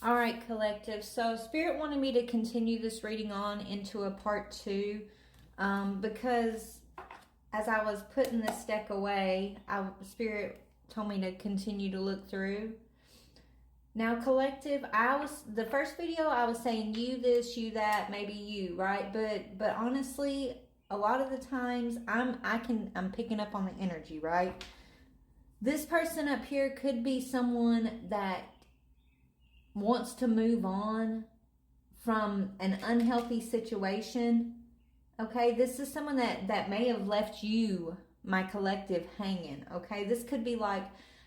All right, collective. So Spirit wanted me to continue this reading on into a part 2 because as I was putting this deck away, Spirit told me to continue to look through. Now, collective, the first video I was saying you this, you that, maybe you, right? But honestly, a lot of the times I'm picking up on the energy, right? This person up here could be someone that wants to move on from an unhealthy situation. Okay, this is someone that may have left you, my collective, hanging. Okay, this could be like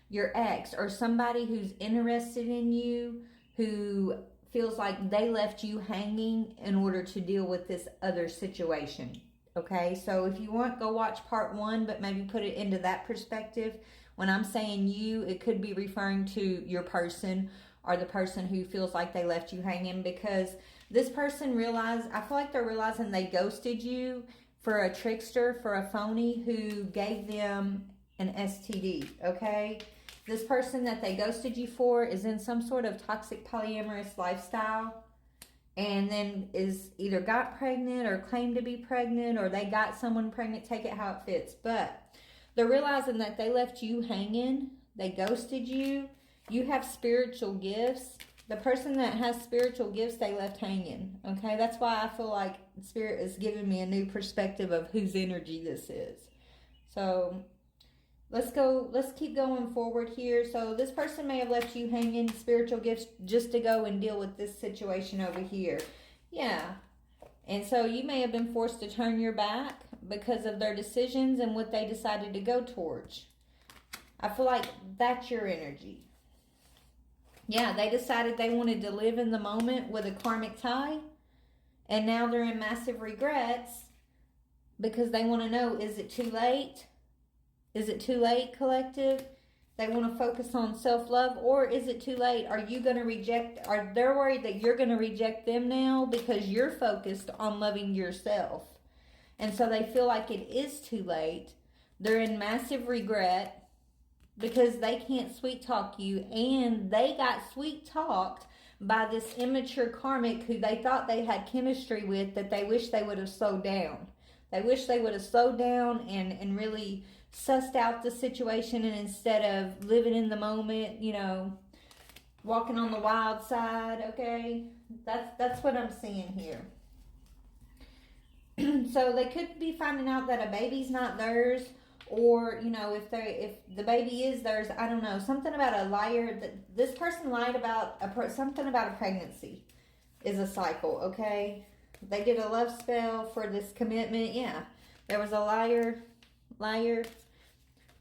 your ex or somebody who's interested in you, who feels like they left you hanging in order to deal with this other situation. Okay, so if you want, go watch part 1, but maybe put it into that perspective. When I'm saying you, it could be referring to your person or the person who feels like they left you hanging, because this person I feel like they're realizing they ghosted you for a trickster, for a phony who gave them an STD, okay? This person that they ghosted you for is in some sort of toxic polyamorous lifestyle, and then is either got pregnant or claimed to be pregnant, or they got someone pregnant, take it how it fits. But they're realizing that they left you hanging, they ghosted you. You have spiritual gifts. The person that has spiritual gifts, they left hanging. Okay, that's why I feel like Spirit is giving me a new perspective of whose energy this is. So let's keep going forward here. So this person may have left you hanging, spiritual gifts, just to go and deal with this situation over here. Yeah. And so you may have been forced to turn your back because of their decisions and what they decided to go towards. I feel like that's your energy. Yeah, they decided they wanted to live in the moment with a karmic tie, and now they're in massive regrets because they want to know, is it too late? Is it too late, collective? They want to focus on self-love, or is it too late? Are you going to reject, are they worried that you're going to reject them now because you're focused on loving yourself? And so they feel like it is too late. They're in massive regret because they can't sweet talk you, and they got sweet talked by this immature karmic who they thought they had chemistry with, that they wish they would have slowed down. They wish they would have slowed down and really sussed out the situation, and instead of living in the moment, you know, walking on the wild side, okay? That's what I'm seeing here. So they could be finding out that a baby's not theirs, or, you know, if the baby is theirs, I don't know, something about a liar. This person lied about something about a pregnancy is a cycle, okay? They did a love spell for this commitment. Yeah, there was a liar,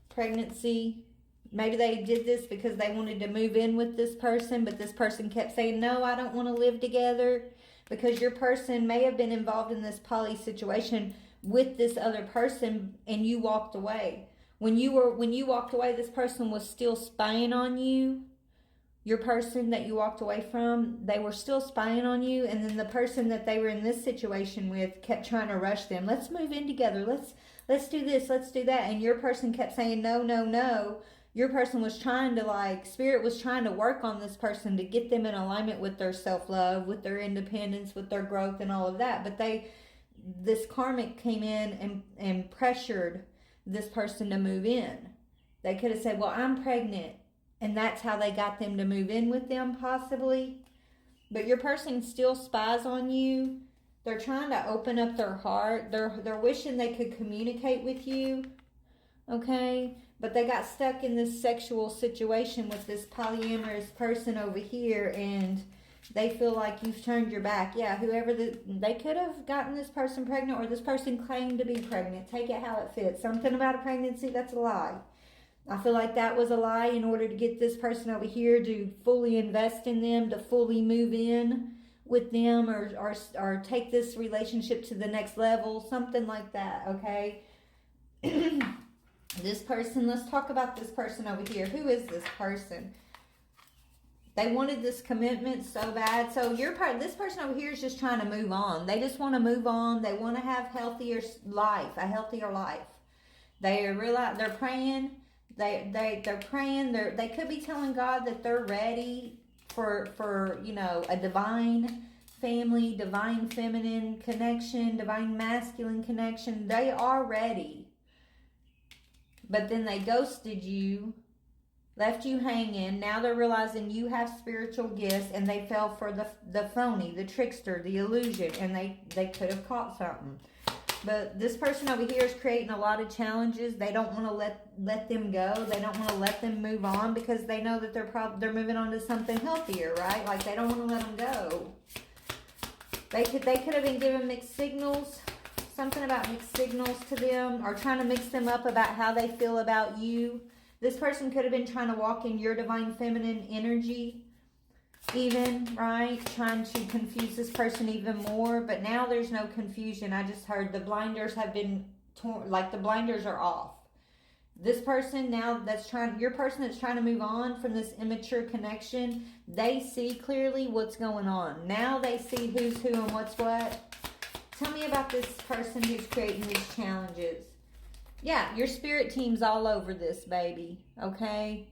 pregnancy. Maybe they did this because they wanted to move in with this person, but this person kept saying, no, I don't want to live together, because your person may have been involved in this poly situation with this other person, and you walked away. When you walked away, this person was still spying on you. Your person that you walked away from, they were still spying on you, and then the person that they were in this situation with kept trying to rush them. Let's move in together. Let's do this. Let's do that. And your person kept saying no, no, no. Your person was trying to, Spirit was trying to work on this person to get them in alignment with their self-love, with their independence, with their growth and all of that. But this karmic came in and pressured this person to move in. They could have said, well, I'm pregnant, and that's how they got them to move in with them, possibly. But your person still spies on you. They're trying to open up their heart. They're wishing they could communicate with you, okay? But they got stuck in this sexual situation with this polyamorous person over here, and they feel like you've turned your back. Yeah, they could have gotten this person pregnant, or this person claimed to be pregnant. Take it how it fits. Something about a pregnancy, that's a lie. I feel like that was a lie in order to get this person over here to fully invest in them, to fully move in with them, or take this relationship to the next level, something like that, okay? This person, let's talk about this person over here. Who is this person? They wanted this commitment so bad. So this person over here is just trying to move on. They just want to move on. They want to have a healthier life. They're praying. They're praying. They could be telling God that they're ready for you know, a divine family, divine feminine connection, divine masculine connection. They are ready. But then they ghosted you, left you hanging. Now they're realizing you have spiritual gifts, and they fell for the phony, the trickster, the illusion, and they could have caught something. But this person over here is creating a lot of challenges. They don't want to let them go. They don't want to let them move on, because they know that they're moving on to something healthier, right? Like, they don't want to let them go. They could have been given mixed signals. Something about mixed signals to them, or trying to mix them up about how they feel about you. This person could have been trying to walk in your divine feminine energy, even, right? Trying to confuse this person even more. But now there's no confusion. I just heard the blinders have been torn, like the blinders are off. This person now your person that's trying to move on from this immature connection, they see clearly what's going on. Now they see who's who and what's what. Tell me about this person who's creating these challenges. Yeah, your spirit team's all over this, baby. Okay?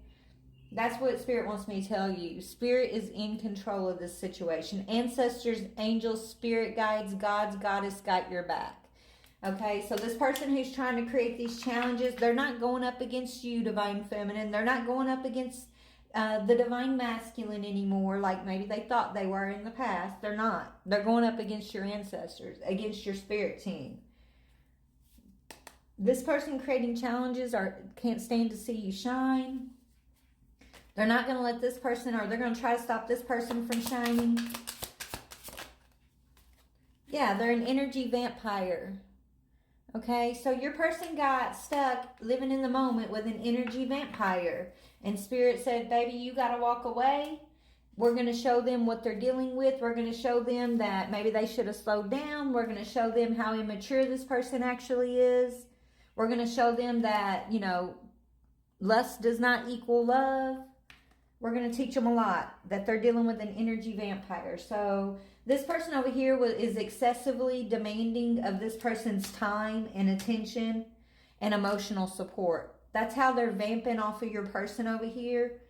That's what Spirit wants me to tell you. Spirit is in control of this situation. Ancestors, angels, spirit guides, gods, goddess got your back. Okay? So this person who's trying to create these challenges, they're not going up against you, divine feminine. They're not going up against the divine masculine anymore, like maybe they thought they were in the past. They're not. They're going up against your ancestors, against your spirit team. This person creating challenges can't stand to see you shine. They're not going to let this person, or they're going to try to stop this person from shining. Yeah, they're an energy vampire. Okay, so your person got stuck living in the moment with an energy vampire. And Spirit said, baby, you got to walk away. We're going to show them what they're dealing with. We're going to show them that maybe they should have slowed down. We're going to show them how immature this person actually is. We're going to show them that, you know, lust does not equal love. We're going to teach them a lot, that they're dealing with an energy vampire. So this person over here is excessively demanding of this person's time and attention and emotional support. That's how they're vamping off of your person over here.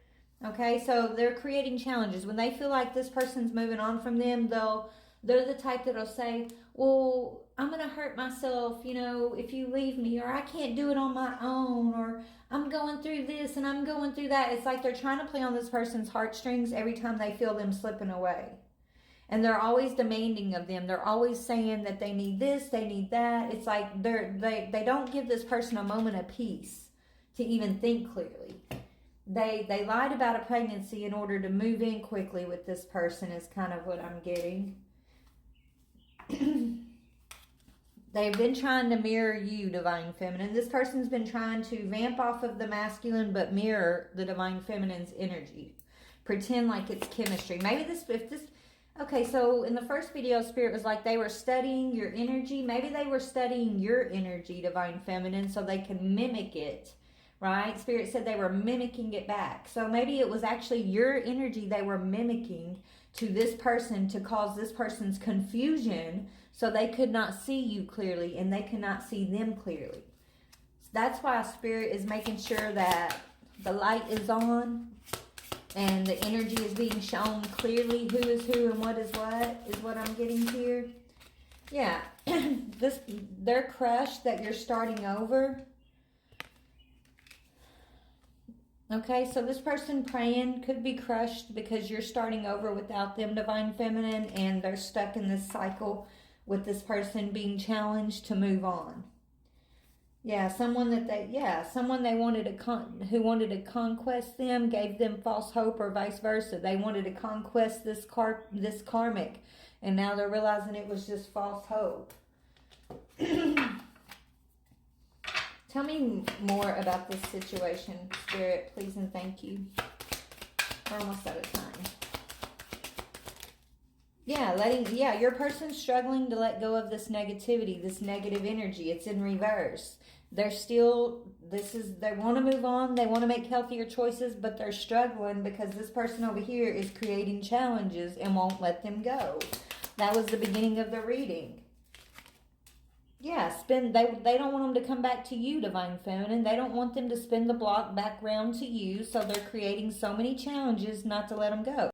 Okay, so they're creating challenges. When they feel like this person's moving on from them, they're the type that'll say, well, I'm going to hurt myself, you know, if you leave me, or I can't do it on my own, or I'm going through this and I'm going through that. It's like they're trying to play on this person's heartstrings every time they feel them slipping away. And they're always demanding of them. They're always saying that they need this, they need that. It's like they don't give this person a moment of peace to even think clearly. They lied about a pregnancy in order to move in quickly with this person, is kind of what I'm getting. They've been trying to mirror you, divine feminine. This person's been trying to vamp off of the masculine but mirror the divine feminine's energy. Pretend like it's chemistry. Maybe okay, so in the first video, Spirit was like they were studying your energy. Maybe they were studying your energy, divine feminine, so they can mimic it. Right? Spirit said they were mimicking it back. So maybe it was actually your energy they were mimicking to this person to cause this person's confusion, so they could not see you clearly and they could not see them clearly. So that's why Spirit is making sure that the light is on and the energy is being shown clearly. Who is who and what is what I'm getting here. Yeah, they're crushed that you're starting over. Okay, so this person praying could be crushed because you're starting over without them, divine feminine, and they're stuck in this cycle with this person being challenged to move on. Yeah, someone they wanted who wanted to conquest them, gave them false hope, or vice versa. They wanted to conquest this karmic, and now they're realizing it was just false hope. Tell me more about this situation, Spirit, please and thank you. We're almost out of time. Yeah, your person's struggling to let go of this negativity, this negative energy. It's in reverse. They want to move on. They want to make healthier choices, but they're struggling because this person over here is creating challenges and won't let them go. That was the beginning of the reading. Yeah, they don't want them to come back to you, divine feminine. They don't want them to spin the block back round to you, so they're creating so many challenges not to let them go.